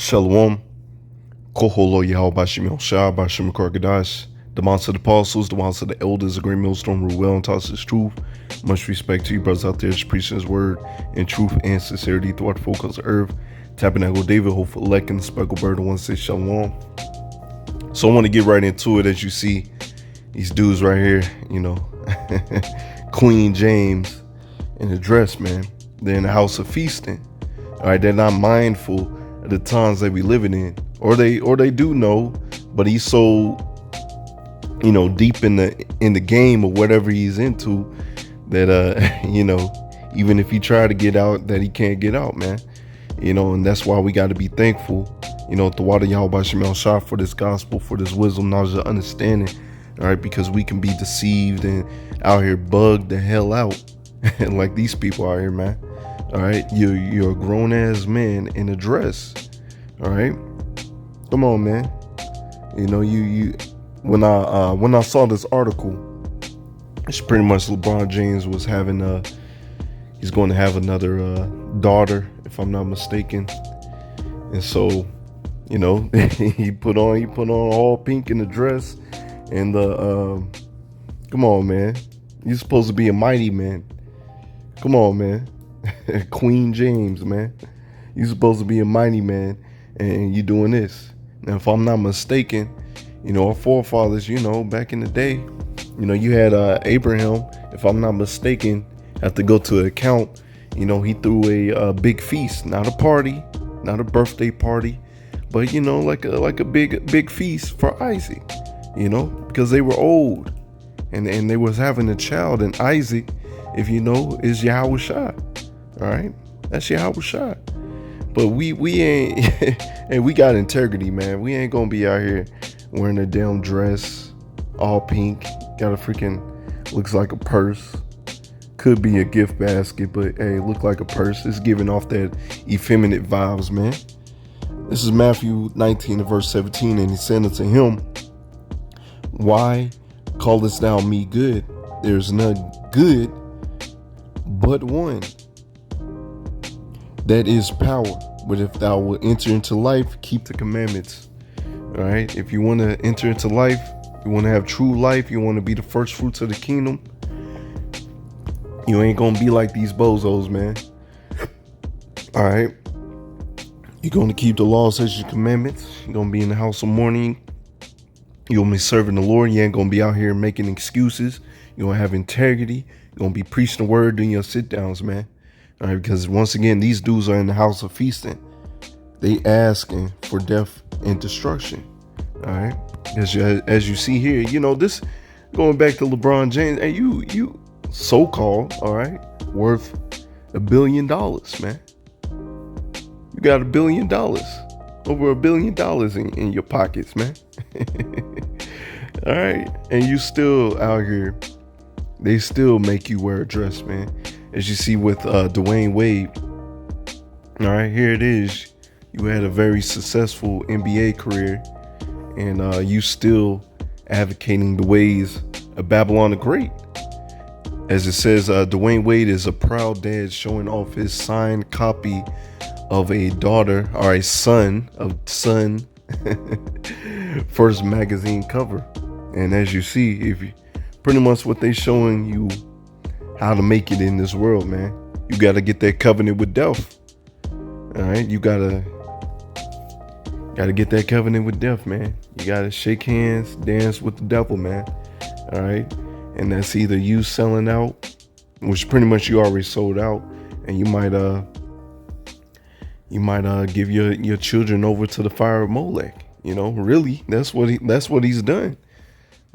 Shalom, Koholo Yahweh Bashim Shah Bashim Korgadash, the monster of the apostles, the monster of the elders, the great millstone, rule well and toss his truth. Much respect to you brothers out there preaching his word in truth and sincerity throughout the folk of the earth. Tabernacle David, Hopeful Lekin, Speckled Bird, the one say Shalom. So I want to get right into it. As you see, these dudes right here, Queen James in the dress, man. They're in the house of feasting. All right, they're not mindful of the times that we living in, or they do know, but he's so deep in the game of whatever he's into that even if he try to get out, that he can't get out, man. And that's why we got to be thankful, to Water Yahweh Shemel Shah for this gospel, for this wisdom, knowledge, and understanding. All right, because we can be deceived and out here bugged the hell out, like these people out here, man. All right, you're a grown ass man in a dress. All right, come on, man. You when I saw this article, it's pretty much LeBron James was having he's going to have another daughter, if I'm not mistaken, and so he put on all pink in the dress, and come on, man, you're supposed to be a mighty man. Come on, man. Queen James, man, you're supposed to be a mighty man, and you doing this. Now, if I'm not mistaken, our forefathers, back in the day, you had Abraham, if I'm not mistaken, have to go to account. He threw a big feast, not a party, not a birthday party, but like a big feast for Isaac, because they were old, and they was having a child, and Isaac, if is Yahweh Shah. All right, that's Yahweh Shah. But we ain't, and we got integrity, man. We ain't gonna be out here wearing a damn dress, all pink, got a freaking, looks like a purse. Could be a gift basket, but hey, look like a purse. It's giving off that effeminate vibes, man. This is Matthew 19 verse 17, and he said unto him, why callest thou me good? There's none good but one, that is power. But if thou wilt enter into life, keep the commandments. All right, if you want to enter into life, you want to have true life, you want to be the first fruits of the kingdom, you ain't gonna be like these bozos, man. All right, you're gonna keep the laws, statutes, and commandments. You're gonna be in the house of mourning. You're gonna be serving the Lord. You ain't gonna be out here making excuses. You're gonna have integrity. You're gonna be preaching the word, doing your sit downs, man. All right, because once again, these dudes are in the house of feasting. They asking for death and destruction. All right, as you see here, this going back to LeBron James. Hey, you so-called, all right, worth $1 billion, man. You got $1 billion, over $1 billion in your pockets, man. All right, and you still out here. They still make you wear a dress, man. As you see with Dwayne Wade. All right, here it is. You had a very successful NBA career, and you still advocating the ways of Babylon the Great. As it says, Dwayne Wade is a proud dad showing off his signed copy of a daughter or a son first magazine cover. And as you see, if you pretty much what they showing you how to make it in this world, man. You got to get that covenant with death. All right, you gotta get that covenant with death, man. You gotta shake hands, dance with the devil, man. All right, and that's either you selling out, which pretty much you already sold out, and you might give your children over to the fire of Molech. Really, that's what he's done.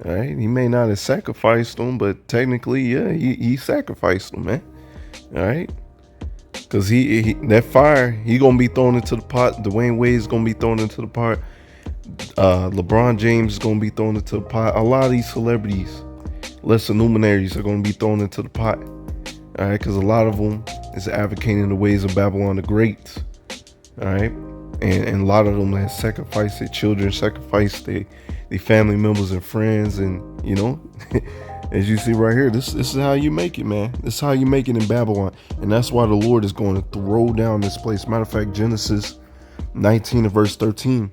All right, he may not have sacrificed them, but technically, yeah, he sacrificed them, man. All right, because he that fire, he gonna be thrown into the pot. Dwayne Wade is gonna be thrown into the pot. LeBron James is gonna be thrown into the pot. A lot of these celebrities, lesser luminaries, are gonna be thrown into the pot. All right, because a lot of them is advocating the ways of Babylon the Great. All right, and a lot of them have sacrificed their children, sacrificed their family members and friends, and as you see right here, this is how you make it, man. This is how you make it in Babylon, and that's why the Lord is going to throw down this place. Matter of fact, Genesis 19 and verse 13.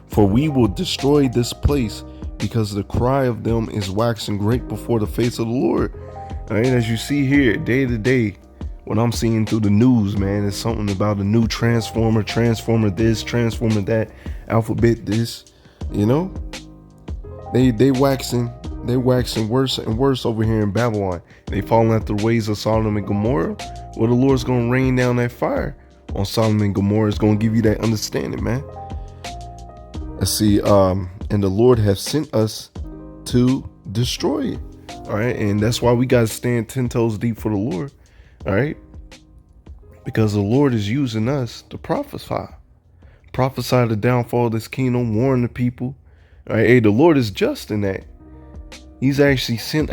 For we will destroy this place, because the cry of them is waxing great before the face of the Lord. All right, as you see here, day to day, what I'm seeing through the news, man, is something about a new transformer this, transformer that, alphabet this. You know, they waxing worse and worse over here in Babylon. They falling after the ways of Sodom and Gomorrah. Well, the Lord's gonna rain down that fire on Sodom and Gomorrah. Is gonna give you that understanding, man. Let's see, and the Lord has sent us to destroy it. All right, and that's why we gotta stand 10 toes deep for the Lord. All right, because the Lord is using us to prophesy the downfall of this kingdom, warn the people. All right, hey, the Lord is just in that. He's actually sent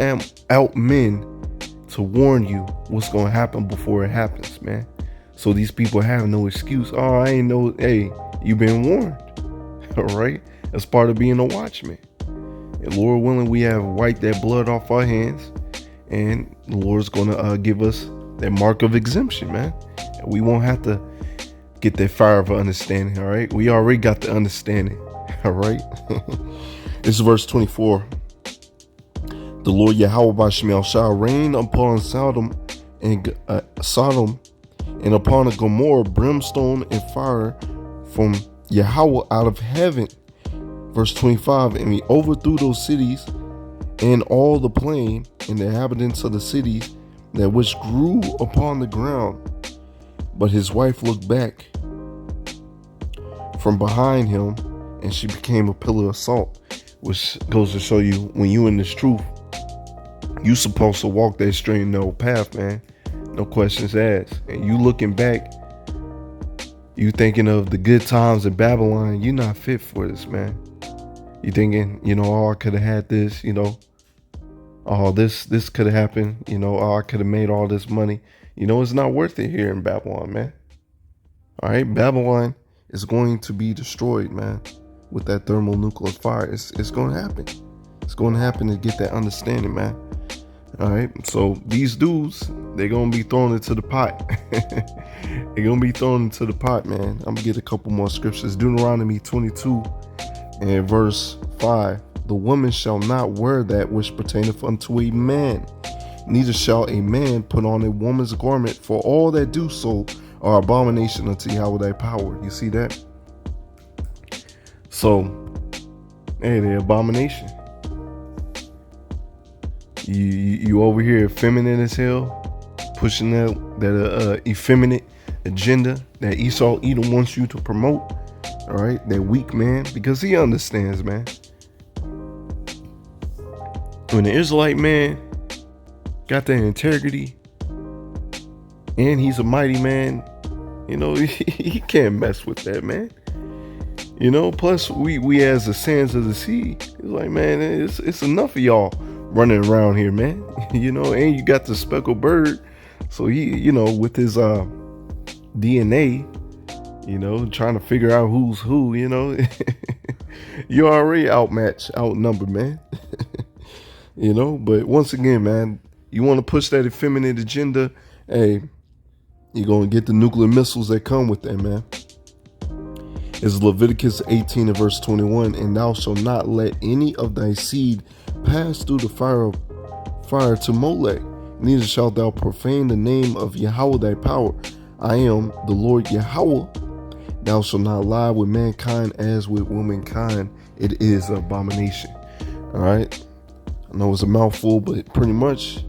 out men to warn you what's going to happen before it happens, man. So these people have no excuse. Oh, I ain't know. Hey, you've been warned. All right, that's part of being a watchman. And Lord willing, we have wiped that blood off our hands, and the Lord's going to give us that mark of exemption, man. And we won't have to get that fire of understanding. All right, we already got the understanding. All right. This is verse 24. The Lord Yahweh Bashmiel shall rain upon Sodom and upon a Gomorrah brimstone and fire from Yahweh out of heaven. Verse 25. And he overthrew those cities and all the plain and the inhabitants of the cities that which grew upon the ground. But his wife looked back from behind him, and she became a pillar of salt, which goes to show you, when you in this truth, you supposed to walk that straight and narrow path, man. No questions asked. And you looking back, you thinking of the good times in Babylon, you're not fit for this, man. You thinking, oh, I could have had this, oh, this could have happened, oh, I could have made all this money. It's not worth it here in Babylon, man. All right, Babylon is going to be destroyed, man, with that thermonuclear fire. It's going to happen. It's going to happen to get that understanding, man. All right, so these dudes, they're going to be thrown into the pot. They're going to be thrown into the pot, man. I'm going to get a couple more scriptures. Deuteronomy 22 and verse 5. The woman shall not wear that which pertaineth unto a man, neither shall a man put on a woman's garment, for all that do so are abomination unto Yahweh thy power. You see that? So, hey, the abomination. You over here feminine as hell, pushing that effeminate agenda that Esau Edom wants you to promote. All right, that weak man, because he understands, man. When the Israelite man got that integrity, and he's a mighty man, he can't mess with that, man. Plus we as the sands of the sea, it's like, man, it's enough of y'all running around here, man. And you got the speckled bird, so he, with his DNA, trying to figure out who's who, you already outnumbered, man. But once again, man, you want to push that effeminate agenda, hey, you're going to get the nuclear missiles that come with that, man. It's Leviticus 18 and verse 21. And thou shalt not let any of thy seed pass through the fire to Molech, neither shalt thou profane the name of Yahweh thy power. I am the Lord Yahweh. Thou shalt not lie with mankind as with womankind. It is an abomination. All right. I know it's a mouthful, but pretty much,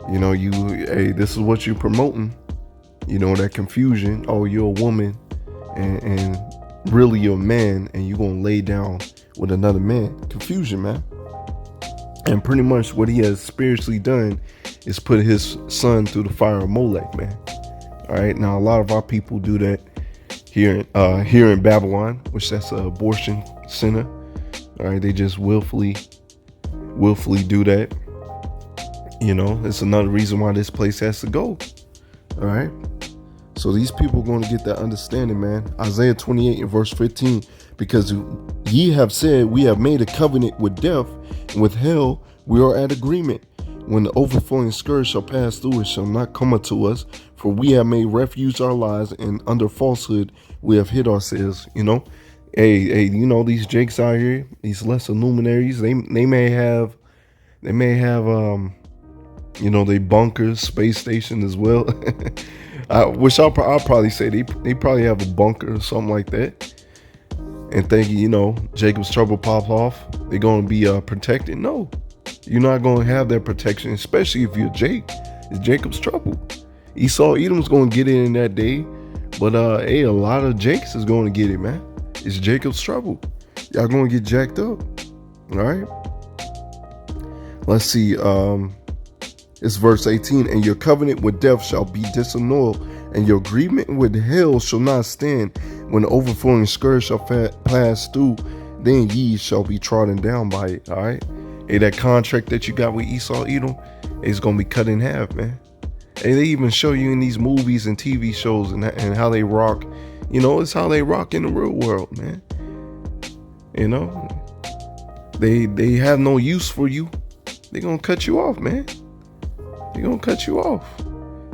hey, this is what you're promoting. That confusion. Oh, you're a woman, and really you're a man, and you're gonna lay down with another man. Confusion, man. And pretty much what he has spiritually done is put his son through the fire of Molech, man. All right. Now a lot of our people do that here in Babylon, which that's an abortion center. All right. They just willfully do that. It's another reason why this place has to go. All right. So these people are going to get that understanding, man. Isaiah 28 and verse 15, because ye have said, we have made a covenant with death, and with hell we are at agreement. When the overflowing scourge shall pass through, it shall not come unto us, for we have made refuge our lives, and under falsehood we have hid ourselves. Hey, these jakes out here, these lesser luminaries, they may have they bunkers, space station as well. I'll probably say they probably have a bunker or something like that. And thinking, Jacob's trouble pops off, they're gonna be protected. No, you're not gonna have that protection, especially if you're Jake. It's Jacob's trouble. Esau Edom's gonna get it in that day, but a lot of Jakes is gonna get it, man. It's Jacob's trouble. Y'all gonna get jacked up. All right. Let's see. It's verse 18. And your covenant with death shall be disannulled, and your agreement with hell shall not stand. When the overflowing scourge shall pass through, then ye shall be trodden down by it. All right. Hey, that contract that you got with Esau Edom is gonna be cut in half, man. And they even show you in these movies and TV shows and how they rock. It's how they rock in the real world, man. They have no use for you. They're gonna cut you off, man. They're gonna cut you off.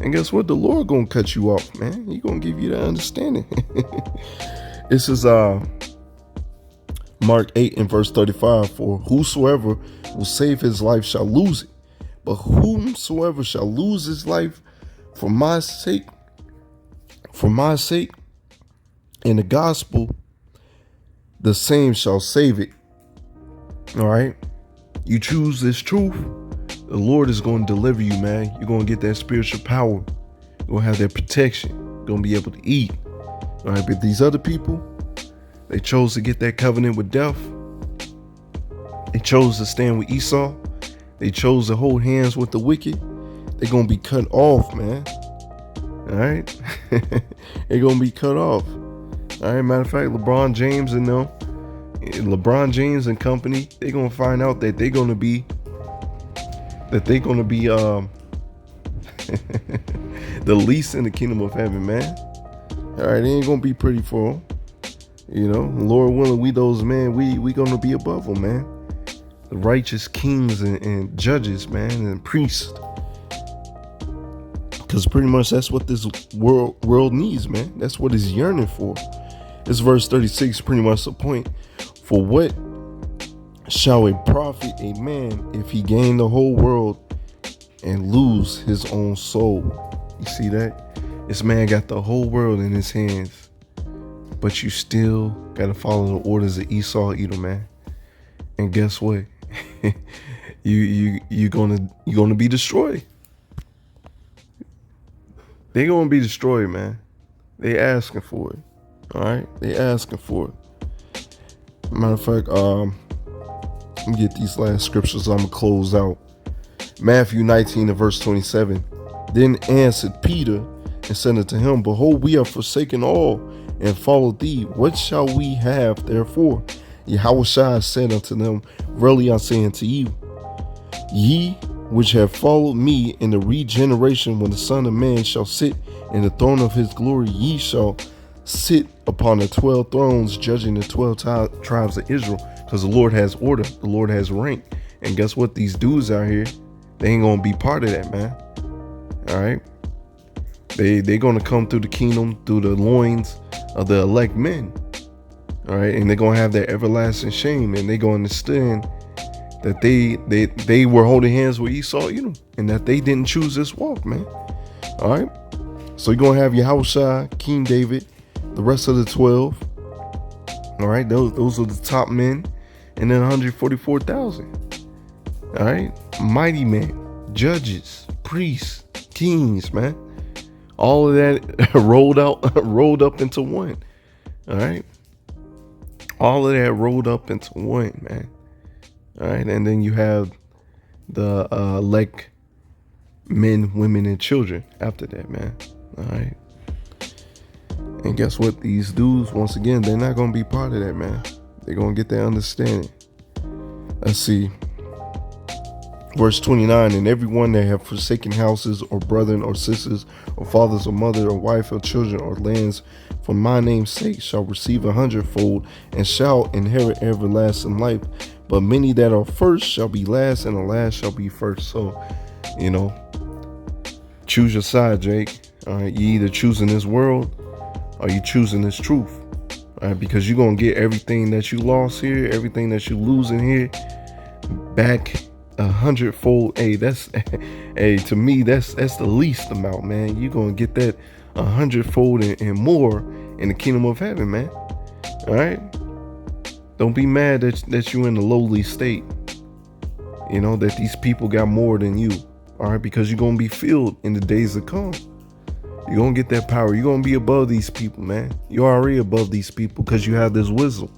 And guess what? The Lord gonna cut you off, man. He gonna give you that understanding. This is Mark 8 and verse 35. For whosoever will save his life shall lose it. But whomsoever shall lose his life for my sake, in the gospel, the same shall save it. All right. You choose this truth, the Lord is going to deliver you, man. You're going to get that spiritual power. You're going to have that protection. You're going to be able to eat. All right. But these other people, they chose to get that covenant with death. They chose to stand with Esau. They chose to hold hands with the wicked. They're going to be cut off, man. All right. They're going to be cut off. All right. Matter of fact, LeBron James and company, they're going to find out that they're going to be the least in the kingdom of heaven, man. All right. It ain't going to be pretty for them. Lord willing, we those men, we going to be above them, man. The righteous kings and judges, man, and priests. Because pretty much that's what this world needs, man. That's what it's yearning for. This verse 36 pretty much the point. For what shall it profit a man if he gain the whole world and lose his own soul? You see that? This man got the whole world in his hands, but you still got to follow the orders of Esau Edom, man. And guess what? you're gonna be destroyed. They're gonna be destroyed, man. They asking for it. All right, they asking for it. Matter of fact, let me get these last scriptures. I'm gonna close out. Matthew 19 and verse 27. Then answered Peter and said unto him, Behold, we have forsaken all and followed thee. What shall we have therefore? Yahushua said unto them, Verily I say unto you, ye which have followed me in the regeneration, when the Son of Man shall sit in the throne of his glory, ye shall sit upon the 12 thrones, judging the 12 tribes of Israel. Because the Lord has order, the Lord has rank. And guess what? These dudes out here, they ain't gonna be part of that, man. All right. They gonna come through the kingdom, through the loins of the elect men. All right, and they're gonna have that everlasting shame, and they're gonna understand that they were holding hands with Esau, and that they didn't choose this walk, man. All right, so you're gonna have Yahushua, King David, the rest of the 12. All right, those are the top men, and then 144,000. All right, mighty men, judges, priests, kings, man. All of that rolled up into one. All right. All of that rolled up into one, man. All right. And then you have the elect men, women, and children after that, man. All right. And guess what? These dudes, once again, they're not going to be part of that, man. They're going to get that understanding. Let's see. Verse 29, and everyone that have forsaken houses or brethren or sisters or fathers or mother or wife or children or lands for my name's sake shall receive 100-fold and shall inherit everlasting life. But many that are first shall be last, and the last shall be first. So You know, choose your side, Jake. All right, you either choosing this world or you choosing this truth. All right, because you're gonna get everything that you lost here, everything that you losing here, back 100-fold. Hey, that's hey, to me, that's the least amount, man. You're gonna get that 100-fold and more in the kingdom of heaven, man. All right. Don't be mad that you in a lowly state. You know, that these people got more than you. All right, because you're gonna be filled in the days to come. You're gonna get that power. You're gonna be above these people, man. You're already above these people because you have this wisdom.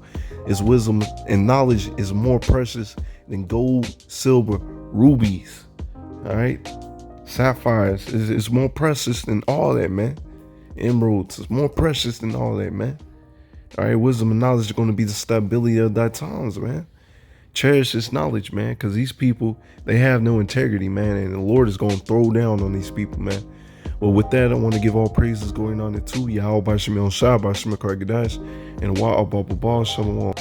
This wisdom and knowledge is more precious than gold, silver, rubies. All right, sapphires is more precious than all that, man. Emeralds is more precious than all that, man. All right, wisdom and knowledge are going to be the stability of thy times, man. Cherish this knowledge, man, because these people, they have no integrity, man, and the Lord is going to throw down on these people, man. Well, with that, I want to give all praises going on to Yahweh Bashim El Shah, Bashim Kargadash, and Wa Abba Shalom.